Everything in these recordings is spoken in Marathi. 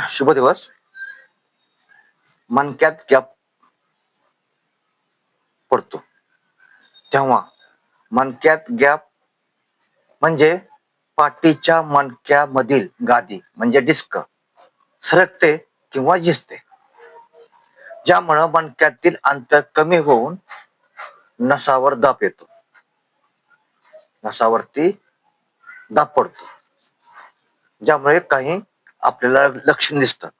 शुभ दिवस. मणक्यात गॅप पडतो तेव्हा मणक्यात गॅप म्हणजे पाठीच्या मणक्यामधील गादी म्हणजे डिस्क सरकते किंवा झिजते, ज्यामुळे मणक्यातील अंतर कमी होऊन नसावर दाब येतो. नसावरती दाब पडतो, ज्यामुळे काही आपल्याला लक्षण दिसतात.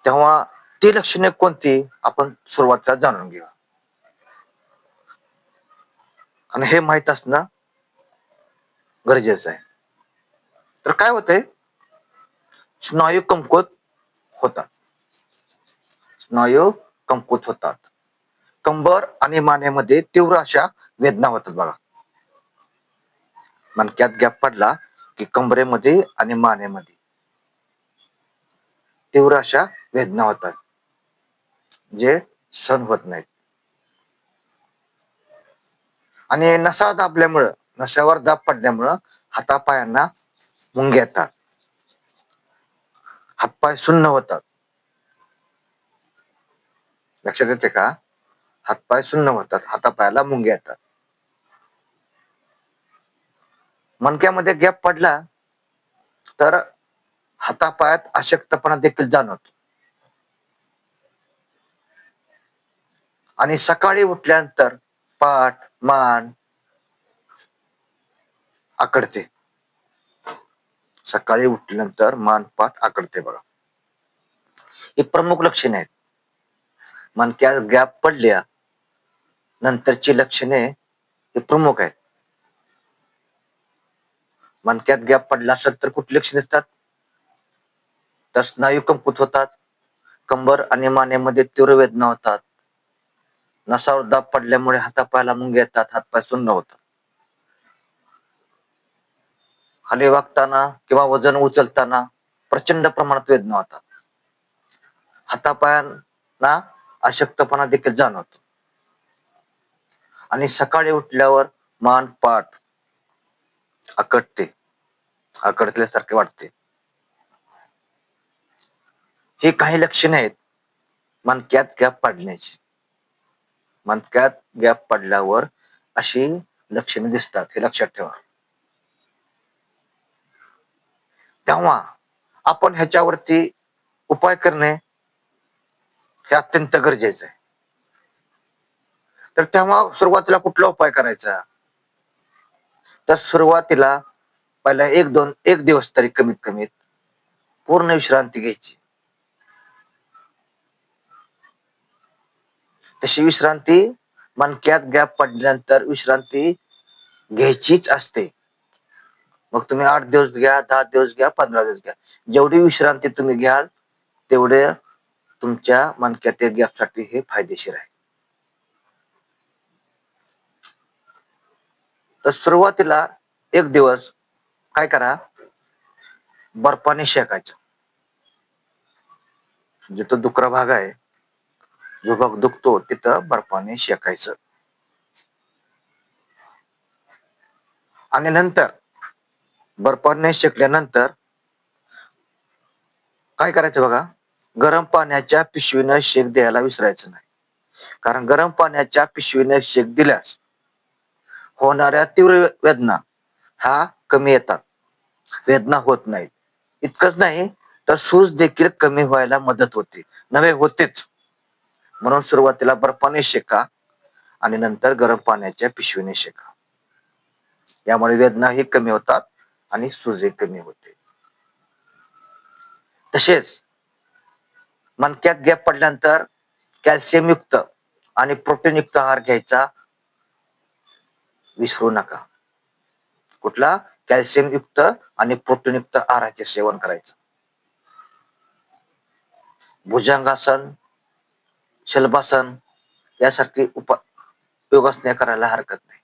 तेव्हा ती लक्षणे कोणती आपण सुरुवातीला जाणून घेऊ. आणि हे माहित असणं गरजेचं आहे. तर काय होतंय, स्नायू कमकुवत होतात. कंबर आणि मानेमध्ये तीव्र अशा वेदना होतात बघा. मणक्यात गॅप पडला की कंबरेमध्ये आणि मानेमध्ये तीव्र अशा वेदना होतात, जे सहन होत नाहीत. आणि नसावर दाब पडल्यामुळं हातापायांना मुंग्या येतात, हातपाय सुन्न होतात. लक्षात येते का? हातपाय सुन्न होतात, हातापायाला मुंग्या येतात. मणक्यामध्ये गॅप पडला तर हातापायात अशक्तपणा देखील जाणवतो आणि सकाळी उठल्यानंतर पाठ मान आकडते. सकाळी उठल्यानंतर मान पाठ आकडते बघा. ही प्रमुख लक्षणे आहेत. मणक्यात गॅप पडल्या नंतरची लक्षणे ही प्रमुख आहेत. मणक्यात गॅप पडला असेल तर कुठली लक्षणे असतात, तर स्नायू कमकुवत होतात, कंबर आणि मानेमध्ये तीव्र वेदना होतात, नसावर दाब पडल्यामुळे हातापायाला मुंग्या येतात, हातपाय सुन्न होतात, खाली वागताना किंवा वजन उचलताना प्रचंड प्रमाणात वेदना होतात, हातापायांना अशक्तपणा देखील जाणवतो आणि सकाळी उठल्यावर मान पाठ आकडल्यासारखे वाटते. ही काही लक्षणे आहेत मणक्यात गॅप पडण्याची. मणक्यात गॅप पडल्यावर अशी लक्षणे दिसतात, हे लक्षात ठेवा. तेव्हा आपण ह्याच्यावरती उपाय करणे हे अत्यंत गरजेचं आहे. तर तेव्हा सुरुवातीला कुठला उपाय करायचा, तर सुरुवातीला पहिला एक दिवस तरी कमीत कमी पूर्ण विश्रांती घ्यायची. तशी विश्रांती मणक्यात गॅप पडल्यानंतर विश्रांती घ्यायचीच असते. मग तुम्ही 8 दिवस घ्या, 10 दिवस घ्या, 15 दिवस घ्या. जेवढी विश्रांती तुम्ही घ्याल तेवढे तुमच्या मणक्यातील गॅपसाठी हे फायदेशीर आहे. तर सुरुवातीला एक दिवस काय करा, बर्फाने शेकायचं. जिथं दुखरा भाग आहे, जो भाग दुखतो तिथं बर्फाने शेकायचं. आणि नंतर बर्फाने शेकल्यानंतर काय करायचं बघा, गरम पाण्याच्या पिशवीनं शेक द्यायला विसरायचं नाही. कारण गरम पाण्याच्या पिशवीने शेक दिल्यास होणाऱ्या तीव्र वेदना हा कमी येतात, वेदना होत नाहीत. इतकंच नाही तर सूज देखील कमी व्हायला मदत होते, नव्हे होतेच. म्हणून सुरुवातीला बर्फाने शेका आणि नंतर गरम पाण्याच्या पिशवीने शेका. यामुळे वेदना ही कमी होतात आणि सूजही कमी होते. तसेच मणक्यात गॅप पडल्यानंतर कॅल्शियम युक्त आणि प्रोटीन युक्त आहार घ्यायचा विसरू नका. कुठला? कॅल्शियम युक्त आणि प्रोटीन युक्त आहाराचे सेवन करायचं. भुजंगासन, शलभासन यासारखी योगासने करायला हरकत नाही.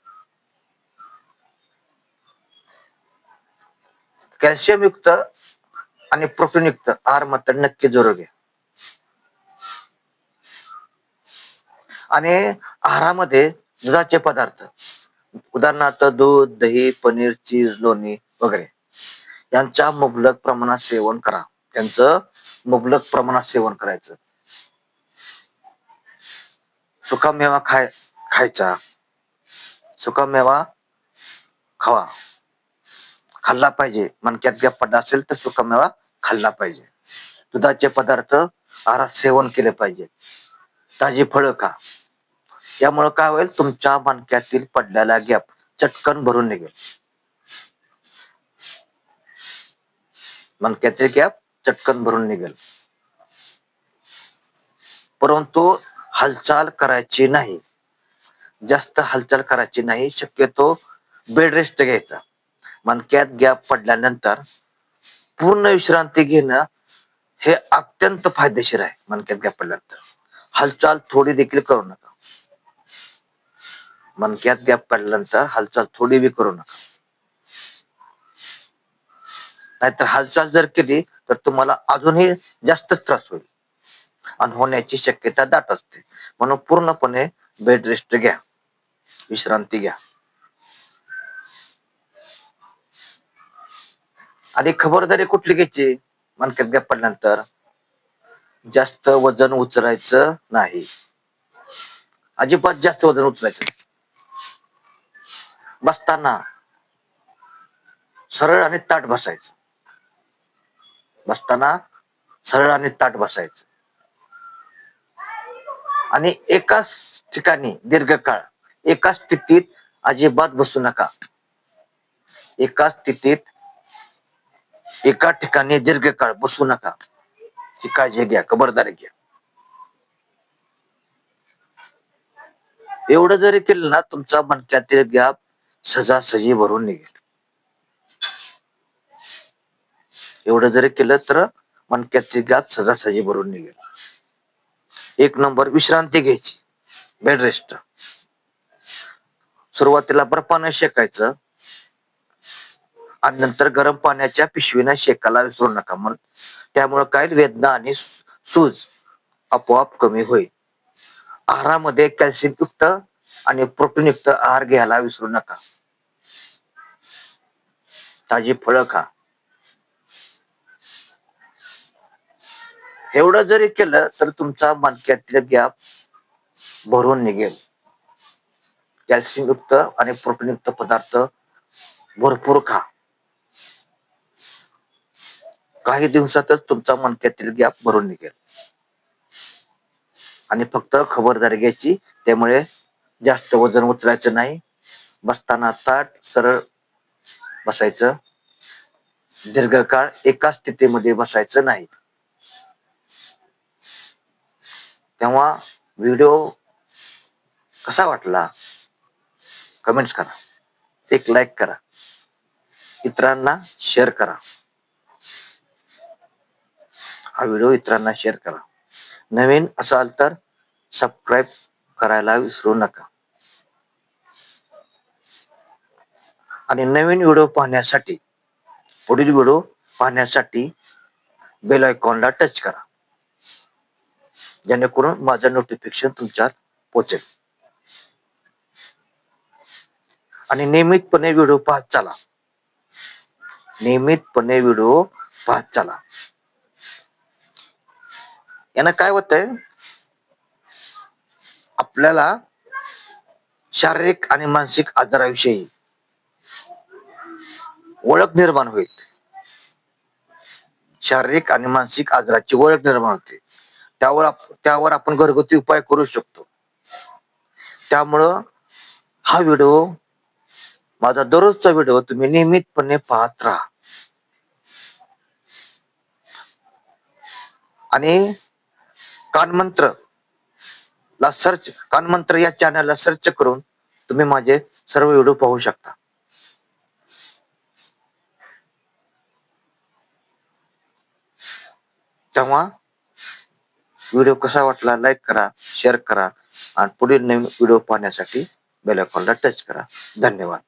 कॅल्शियम युक्त आणि प्रोटीन युक्त आहार मात्र नक्की जरूर घ्या. आणि आहारामध्ये दुधाचे पदार्थ उदाहरणार्थ दूध, दही, पनीर, चीज, लोणी वगैरे यांच्या मुबलक प्रमाणात सेवन करा. त्यांचं मुबलक प्रमाणात सेवन करायचं. सुकामेवा खायचा. सुकामेवा खावा, खाल्ला पाहिजे. मणक्यात गॅप पडला असेल तर सुकामेवा खाल्ला पाहिजे. दुधाचे पदार्थ आहारात सेवन केले पाहिजे. ताजी फळं खा. यामुळे काय होईल, तुमच्या मणक्यातील पडलेला गॅप चटकन भरून निघेल. मणक्यातील गॅप चटकन भरून निघेल. परंतु हालचाल करायची नाही, जास्त हालचाल करायची नाही. शक्यतो बेड रेस्ट घ्यायचा. मणक्यात गॅप पडल्यानंतर पूर्ण विश्रांती घेणं हे अत्यंत फायदेशीर आहे. मणक्यात गॅप पडल्यानंतर हालचाल थोडी देखील करू नका. मणक्यात गॅप पडल्यानंतर हालचाल थोडी बी करू नका. नाहीतर हालचाल जर केली तर तुम्हाला अजूनही जास्त त्रास होईल आणि होण्याची शक्यता दाट असते. म्हणून पूर्णपणे बेड रेस्ट घ्या, विश्रांती घ्या. आणि खबरदारी कुठली घ्यायची मणक्यात गॅप पडल्यानंतर? जास्त वजन उचलायचं नाही. अजिबात जास्त वजन उचलायचं. बसताना सरळ आणि ताठ बसायचं. बसताना सरळ आणि ताठ बसायचं. आणि एकाच ठिकाणी दीर्घकाळ एकाच स्थितीत अजिबात बसू नका. एकाच स्थितीत एका ठिकाणी दीर्घकाळ बसू नका. ही काळजी घ्या, खबरदारी घ्या. एवढं जरी केलं ना, तुमचा मणक्यातील गॅप सहजासहजी भरून निघेल. एवढं जरी केलं तर मणक्यातील गॅप सहजासहजी भरून निघेल. एक नंबर विश्रांती घ्यायची, बेड रेस्ट. सुरुवातीला बर्फानं शेकायचं आणि नंतर गरम पाण्याच्या पिशवीनं शेकायला विसरू नका. मग त्यामुळे काय, वेदना आणि सूज आपोआप कमी होईल. आहारामध्ये कॅल्शियम युक्त आणि प्रोटीन युक्त आहार घ्यायला विसरू नका. ताजी फळं खा. एवढं जरी केलं तर तुमचा मणक्यातील गॅप भरून निघेल. कॅल्शियम युक्त आणि प्रोटीन युक्त पदार्थ भरपूर खा. काही दिवसातच तुमचा मणक्यातील गॅप भरून निघेल. आणि फक्त खबरदारी घ्यायची, त्यामुळे जास्त वजन उचलायचं नाही. बसताना ताठ सरळ बसायचं. दीर्घकाळ एका स्थितीमध्ये बसायचं नाही. तेव्हा व्हिडिओ कसा वाटला कमेंट्स करा, एक लाईक करा, इतरांना शेअर करा. हा व्हिडिओ इतरांना शेअर करा. नवीन असाल तर सबस्क्राईब करायला विसरू नका. आणि नवीन व्हिडिओ पाहण्यासाठी, पुढील व्हिडिओ पाहण्यासाठी बेल आयकॉनला टच करा, जेणेकरून माझं नोटिफिकेशन तुमच्यात पोहोचेल. आणि नियमितपणे व्हिडिओ पाहत चला. नियमितपणे व्हिडिओ पाहत चला. यानं काय होतंय, आपल्याला शारीरिक आणि मानसिक आजाराविषयी ओळख निर्माण होईल. शारीरिक आणि मानसिक आजाराची ओळख निर्माण होते. त्यावर आपण घरगुती उपाय करू शकतो. त्यामुळं हा व्हिडिओ, माझा दररोजचा व्हिडिओ तुम्ही नियमितपणे पाहत राहा. आणि कानमंत्र या चॅनलला सर्च करून तुम्ही माझे सर्व व्हिडिओ पाहू शकता. तेव्हा व्हिडिओ कसा वाटला लाईक करा, शेअर करा आणि पुढील नवीन व्हिडिओ पाहण्यासाठी बेल आयकॉनला टच करा. धन्यवाद.